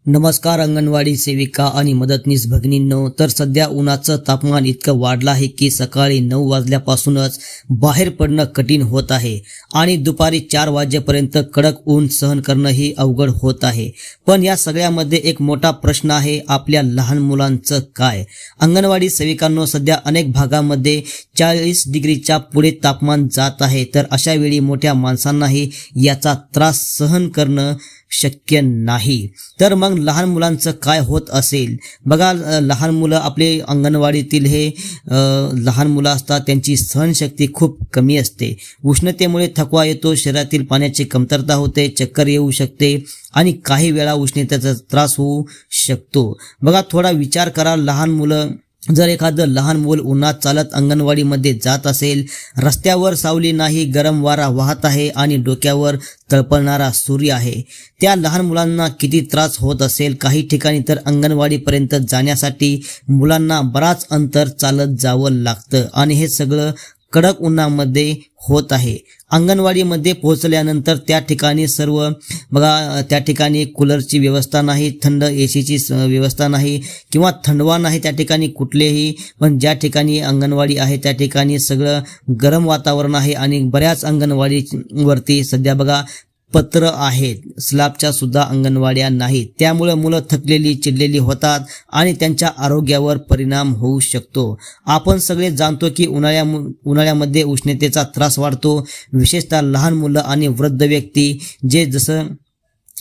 नमस्कार अंगणवाडी सेविका आणि मदतनीस भगिनींनो, तर सध्या उन्हाचं तापमान इतकं वाढलं आहे की सकाळी 9 वाजल्यापासूनच बाहेर पडणं कठीण होत आहे आणि दुपारी 4 वाजेपर्यंत कडक ऊन सहन करणंही अवघड होत आहे। पण या सगळ्यामध्ये एक मोठा प्रश्न आहे, आपल्या लहान मुलांचं काय? अंगणवाडी सेविकांनो, सध्या अनेक भागामध्ये 40 डिग्रीच्या पुढे तापमान जात आहे, तर अशा वेळी मोठ्या माणसांनाही याचा त्रास सहन करणं शक्य नाही। तर मग लहान मुलांचं काय होत असेल? बघा, लहान मुलं आपले अंगणवाडीतील हे लहान मुलं असतात, त्यांची सहनशक्ती खूप कमी असते। उष्णतेमुळे थकवा येतो, शरीरातील पाण्याची कमतरता होते, चक्कर येऊ शकते आणि काही वेळा उष्णतेचा त्रास होऊ शकतो। बघा, थोडा विचार करा, लहान मुलं जर एखादं लहान मूल उन्हात चालत अंगणवाडीमध्ये जात असेल, रस्त्यावर सावली नाही, गरम वारा वाहत आहे आणि डोक्यावर तळपणारा सूर्य आहे, त्या लहान मुलांना किती त्रास होत असेल। काही ठिकाणी तर अंगणवाडीपर्यंत जाण्यासाठी मुलांना बराच अंतर चालत जावं लागतं आणि हे सगळं कडक उन्हामध्ये होत आहे। अंगणवाडीमध्ये पोहोचल्यानंतर त्या ठिकाणी बघा, त्या ठिकाणी कूलरची व्यवस्था नाही, थंड एसीची व्यवस्था नाही किंवा थंडवा नाही त्या ठिकाणी कुठलेही। पण ज्या ठिकाणी अंगणवाडी आहे त्या ठिकाणी सगळं गरम वातावरण आहे आणि बऱ्याच अंगणवाडीवरती सध्या बघा पत्र आहेत, स्लॅबच्या सुद्धा अंगणवाड्या नाहीत। त्यामुळे मुलं थकलेली चिडलेली होतात आणि त्यांच्या आरोग्यावर परिणाम होऊ शकतो। आपण सगळे जाणतो की उन्हाळ्यामध्ये उष्णतेचा त्रास वाढतो, विशेषतः लहान मुलं आणि वृद्ध व्यक्ती जे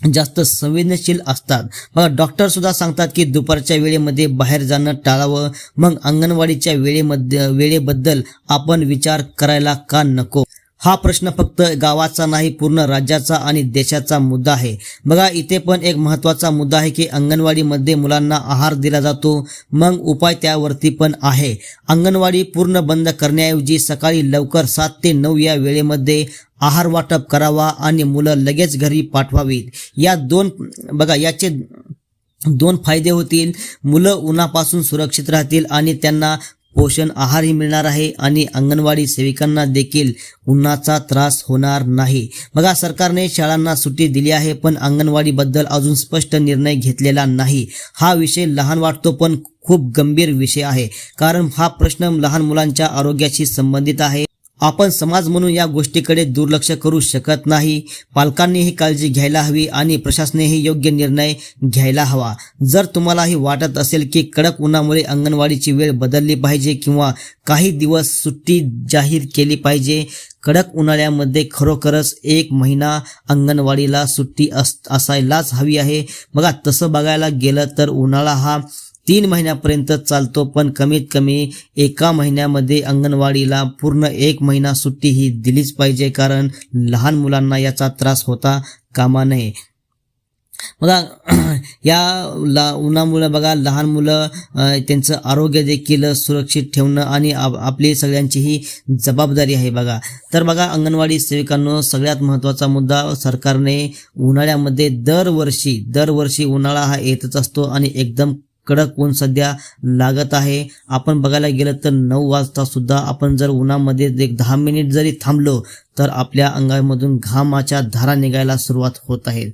जास्त संवेदनशील असतात। बघा, डॉक्टर सुद्धा सांगतात की दुपारच्या वेळेमध्ये बाहेर जाणं टाळावं। मग अंगणवाडीच्या वेळेबद्दल आपण विचार करायला का नको? हा प्रश्न फक्त गावाचा नाही, पूर्ण राज्याचा आणि देशाचा मुद्दा आहे। बघा, इथे पण एक महत्त्वाचा मुद्दा आहे की अंगणवाडीमध्ये मुलांना आहार दिला जातो, मग उपाय त्यावरती पण आहे। अंगणवाडी पूर्ण बंद करण्याऐवजी सकाळी लवकर 7 ते 9 या वेळेमध्ये आहार वाटप करावा आणि मुलं लगेच घरी पाठवावीत। याचे 2 फायदे होतील, मुलं उन्हापासून सुरक्षित राहतील आणि त्यांना पोषण आहारही मिळणार आहे आणि अंगणवाडी सेविकांना देखील उन्हाचा त्रास होणार नाही। बघा, सरकारने शाळांना सुट्टी दिली आहे, पण अंगणवाडीबद्दल अजून स्पष्ट निर्णय घेतलेला नाही। हा विषय लहान वाटतो पण खूप गंभीर विषय आहे, कारण हा प्रश्न लहान मुलांच्या आरोग्याशी संबंधित आहे। आपण समाज म्हणून या गोष्टीकडे दुर्लक्ष करू शकत नाही। पालकांनीही काळजी घ्यायला हवी आणि प्रशासनानेही योग्य निर्णय घ्यायला हवा। जर तुम्हालाही वाटत असेल की कडक उन्हामुळे अंगणवाडीची वेळ बदलली पाहिजे किंवा काही दिवस सुट्टी जाहीर केली पाहिजे, कडक उन्हाळ्यामध्ये खरोखरच 1 महिना अंगणवाडीला सुट्टी असायलाच हवी आहे। बघा, तसं बघायला गेलं तर उन्हाळा हा 3 महिन्यापर्यंत चालतो, पण कमीत कमी 1 महिन्यामध्ये अंगणवाडीला पूर्ण 1 महिना सुट्टी ही दिलीच पाहिजे, कारण लहान मुलांना याचा त्रास होता कामा नये। बघा, या उन्हामुळे बघा लहान मुलं त्यांचं आरोग्य देखील सुरक्षित ठेवणं आणि आपली सगळ्यांची ही जबाबदारी आहे। बघा, तर बघा अंगणवाडी सेविकांनो, सगळ्यात महत्त्वाचा मुद्दा, सरकारने उन्हाळ्यामध्ये दरवर्षी उन्हाळा हा येतच असतो आणि एकदम कडक ऊन सध्या लागत आहे। आपण बघायला गेलं तर 9 वाजता सुद्धा आपण जर उन्हामध्ये 10 मिनिट जरी थांबलो तर आपल्या अंगामधून घामाच्या धारा निघायला सुरुवात होत आहे।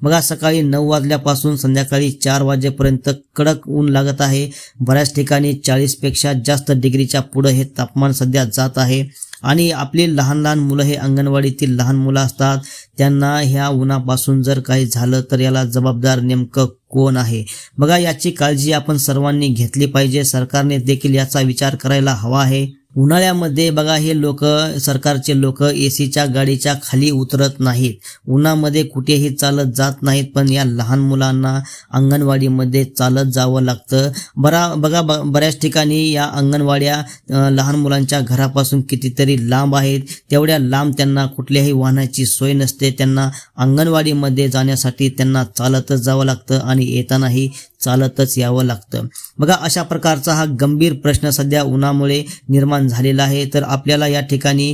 बघा, सकाळी 9 वाजल्यापासून संध्याकाळी 4 वाजेपर्यंत कडक ऊन लागत आहे। बऱ्याच ठिकाणी 40 पेक्षा जास्त डिग्रीच्या पुढे हे तापमान सध्या जात आहे आणि आपली लहान मुलं हे अंगणवाडीतील लहान मुलं असतात, त्यांना ह्या उन्हापासून जर काही झालं तर याला जबाबदार नेमकं कोण आहे? बघा, याची काळजी आपण सर्वांनी घेतली पाहिजे। सरकारने देखील याचा विचार करायला हवा आहे। उन्हाळ्यामध्ये बघा, हे सरकारचे लोक एसीच्या गाडीच्या खाली उतरत नाहीत, उन्हामध्ये कुठेही चालत जात नाहीत, पण या लहान मुलांना अंगणवाडीमध्ये चालत जावं लागतं। बघा, बऱ्याच ठिकाणी या अंगणवाड्या लहान मुलांच्या घरापासून कितीतरी लांब आहेत, तेवढ्या लांब त्यांना कुठल्याही वाहनाची सोय नसते। त्यांना अंगणवाडीमध्ये जाण्यासाठी त्यांना चालतच जावं लागतं आणि येतानाही चालतच यावं लागतं। बघा, अशा प्रकारचा हा गंभीर प्रश्न सध्या उन्हामुळे निर्माण निर्माण झालेला आहे। तर आपल्याला या ठिकाणी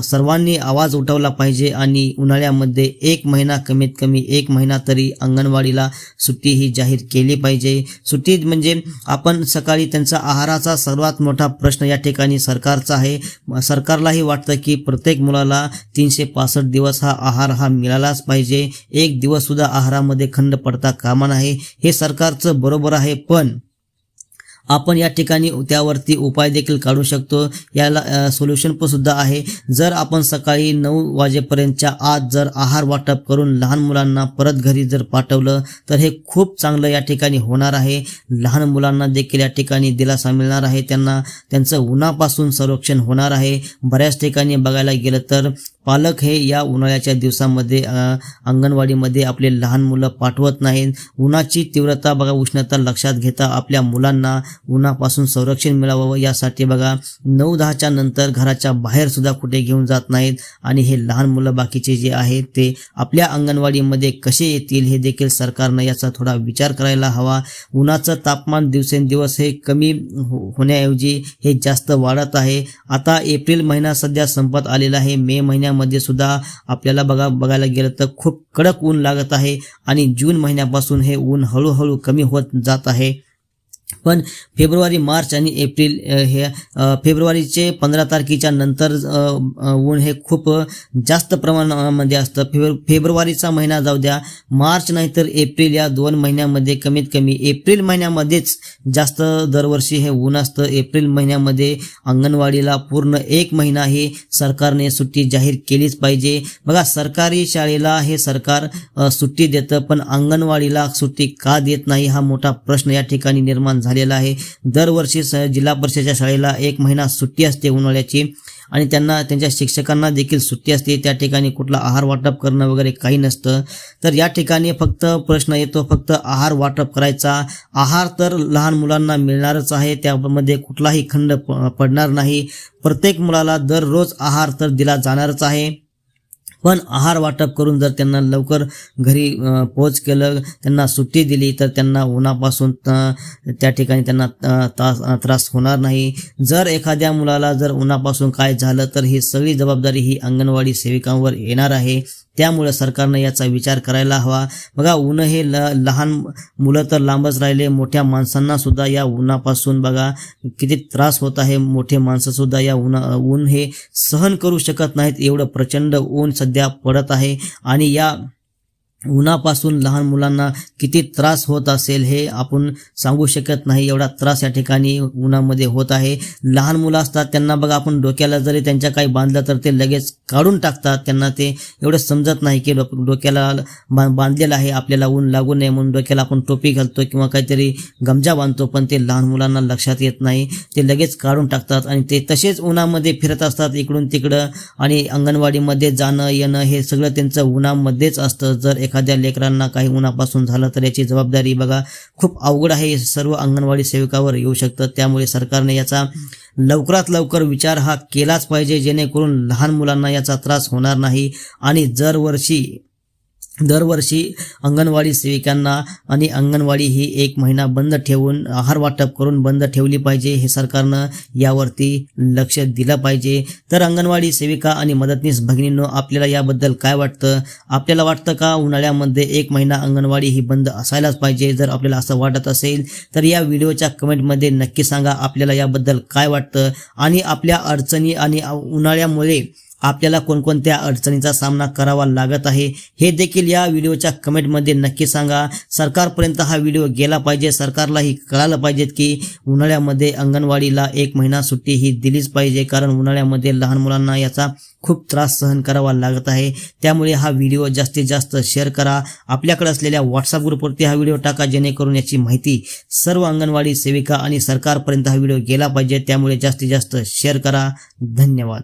सर्वांनी आवाज उठवला पाहिजे आणि उन्हाळ्यामध्ये 1 महिना कमीत कमी 1 महिना तरी अंगणवाडीला सुट्टी ही जाहीर केली पाहिजे। सुट्टी म्हणजे आपण सकाळी त्यांचा आहाराचा सर्वात मोठा प्रश्न या ठिकाणी सरकारचा आहे। सरकारलाही वाटतं की प्रत्येक मुलाला 365 दिवस हा आहार हा मिळालाच पाहिजे, एक दिवस सुद्धा आहारामध्ये खंड पडता कामा नये। हे सरकारचं बरोबर आहे, पण आपण या ठिकाणी त्यावरती उपाय देखील काढू शकतो। याला सोल्युशन पण सुद्धा आहे। जर आपण सकाळी 9 वाजेपर्यंतच्या आत जर आहार वाटप करून लहान मुलांना परत घरी जर पाठवलं तर हे खूप चांगलं या ठिकाणी होणार आहे। लहान मुलांना देखील या ठिकाणी दिलासा मिळणार आहे, त्यांना त्यांचं उन्हापासून संरक्षण होणार आहे। बऱ्याच ठिकाणी बघायला गेलं तर पालक हे या उन्हाळ्याच्या दिवसामध्ये अंगणवाडीमध्ये आपले लहान मुलं पाठवत नाहीत। उन्हाची तीव्रता बघा, उष्णता लक्षात घेता आपल्या मुलांना उन्हापासून संरक्षण मिळावं यासाठी बघा 9-10च्या नंतर घराच्या बाहेर सुद्धा कुठे घेऊन जात नाहीत आणि हे लहान मुलं बाकीचे जे आहेत ते आपल्या अंगणवाडीमध्ये कसे येतील हे देखील सरकारनं याचा थोडा विचार करायला हवा। उन्हाचं तापमान दिवसेंदिवस हे कमी होण्याऐवजी हे जास्त वाढत आहे। आता एप्रिल महिना सध्या संपत आलेला आहे, मे महिन्यामध्ये सुद्धा आपल्याला बघायला गेलं तर खूप कडक ऊन लागत आहे आणि जून महिन्यापासून हे ऊन हळूहळू कमी होत जात आहे। पण फेब्रुवारी, मार्च आणि एप्रिल हे फेब्रुवारीचे 15 तारखेच्या नंतर ऊन हे खूप जास्त प्रमाणामध्ये असतं। फेब्रुवारीचा महिना जाऊ द्या, मार्च नाहीतर एप्रिल या 2 महिन्यामध्ये कमीत कमी एप्रिल महिन्यामध्येच जास्त दरवर्षी हे ऊन असतं। एप्रिल महिन्यामध्ये अंगणवाडीला पूर्ण 1 महिना ही सरकारने सुट्टी जाहीर केलीच पाहिजे। बघा, सरकारी शाळेला हे सरकार सुट्टी देतं, पण अंगणवाडीला सुट्टी का देत नाही हा मोठा प्रश्न या ठिकाणी निर्माण झालेला आहे। दरवर्षी जिल्हा परिषदेच्या शाळेला 1 महिना सुट्टी असते उन्हाळ्याची आणि त्यांच्या शिक्षकांना देखील सुट्टी असते। त्या ठिकाणी कुठला आहार वाटप करणं वगैरे काही नसतं। तर या ठिकाणी फक्त प्रश्न येतो फक्त आहार वाटप करायचा। आहार तर लहान मुलांना मिळणारच आहे, त्यामध्ये कुठलाही खंड पडणार नाही। प्रत्येक मुलाला दररोज आहार तर दिला जाणारच आहे, पण आहार वाटप करून जर त्यांना लवकर घरी पोहोच केलं, त्यांना सुट्टी दिली तर त्यांना उन्हापासून त्या ठिकाणी त्यांना त्रास होणार नाही। जर एखाद्या मुलाला जर उन्हापासून काय झालं तर ही सगळी जबाबदारी ही अंगणवाडी सेविकांवर येणार आहे। त्यामुळे सरकारने याचा विचार करायला हवा। बघा, ऊन हे लहान मुलं तर लांबच राहिले, मोठ्या माणसांना सुद्धा या उन्हापासून बघा किती त्रास होत आहे। मोठे माणसं सुद्धा या ऊन हे सहन करू शकत नाहीत, एवढं प्रचंड ऊन सध्या पडत आहे आणि या उन्हापासून लहान मुलांना किती त्रास होत असेल हे आपण सांगू शकत नाही। एवढा त्रास या ठिकाणी उन्हामध्ये होत आहे। लहान मुलं असतात त्यांना बघा, आपण डोक्याला जरी त्यांच्या काही बांधलं तर ते लगेच काढून टाकतात। त्यांना ते एवढं समजत नाही की डोक्याला बांधलेलं आहे, आपल्याला ऊन लागू नये म्हणून डोक्याला आपण टोपी घालतो किंवा काहीतरी गमजा बांधतो, पण ते लहान मुलांना लक्षात येत नाही, ते लगेच काढून टाकतात आणि ते तसेच उन्हामध्ये फिरत असतात इकडून तिकडं आणि अंगणवाडीमध्ये जाणं येणं हे सगळं त्यांचं उन्हामध्येच असतं। जर एखाद्या लेकरांना काही उन्हापासून झालं तर याची जबाबदारी बघा खूप अवघड आहे, सर्व अंगणवाडी सेविकावर येऊ शकतं। त्यामुळे सरकारने याचा लवकरात लवकर विचार हा केलाच पाहिजे, जेणेकरून लहान मुलांना याचा त्रास होणार नाही आणि दरवर्षी अंगणवाडी सेविकांना आणि अंगणवाडी ही 1 महिना बंद ठेवून आहार वाटप करून बंद ठेवली पाहिजे। हे सरकारनं यावरती लक्ष दिलं पाहिजे। तर अंगणवाडी सेविका आणि मदतनीस भगिनींनो, आपल्याला याबद्दल काय वाटतं? आपल्याला वाटतं का उन्हाळ्यामध्ये 1 महिना अंगणवाडी ही बंद असायलाच पाहिजे? जर आपल्याला असं वाटत असेल तर या व्हिडिओच्या कमेंटमध्ये नक्की सांगा आपल्याला याबद्दल काय वाटतं आणि आपल्या अडचणी आणि उन्हाळ्यामुळे आपल्याला कोणकोणत्या अडचणींचा सामना करावा लागत आहे हे देखील या व्हिडिओच्या कमेंटमध्ये नक्की सांगा। सरकारपर्यंत हा व्हिडिओ गेला पाहिजे, सरकारलाही कळालं पाहिजे की उन्हाळ्यामध्ये अंगणवाडीला 1 महिना सुट्टी ही दिलीच पाहिजे, कारण उन्हाळ्यामध्ये लहान मुलांना याचा खूप त्रास सहन करावा लागत आहे। त्यामुळे हा व्हिडिओ जास्तीत जास्त शेअर करा, आपल्याकडे असलेल्या व्हॉट्सअप ग्रुपवरती हा व्हिडिओ टाका, जेणेकरून याची माहिती सर्व अंगणवाडी सेविका आणि सरकारपर्यंत हा व्हिडिओ गेला पाहिजे। त्यामुळे जास्तीत जास्त शेअर करा। धन्यवाद।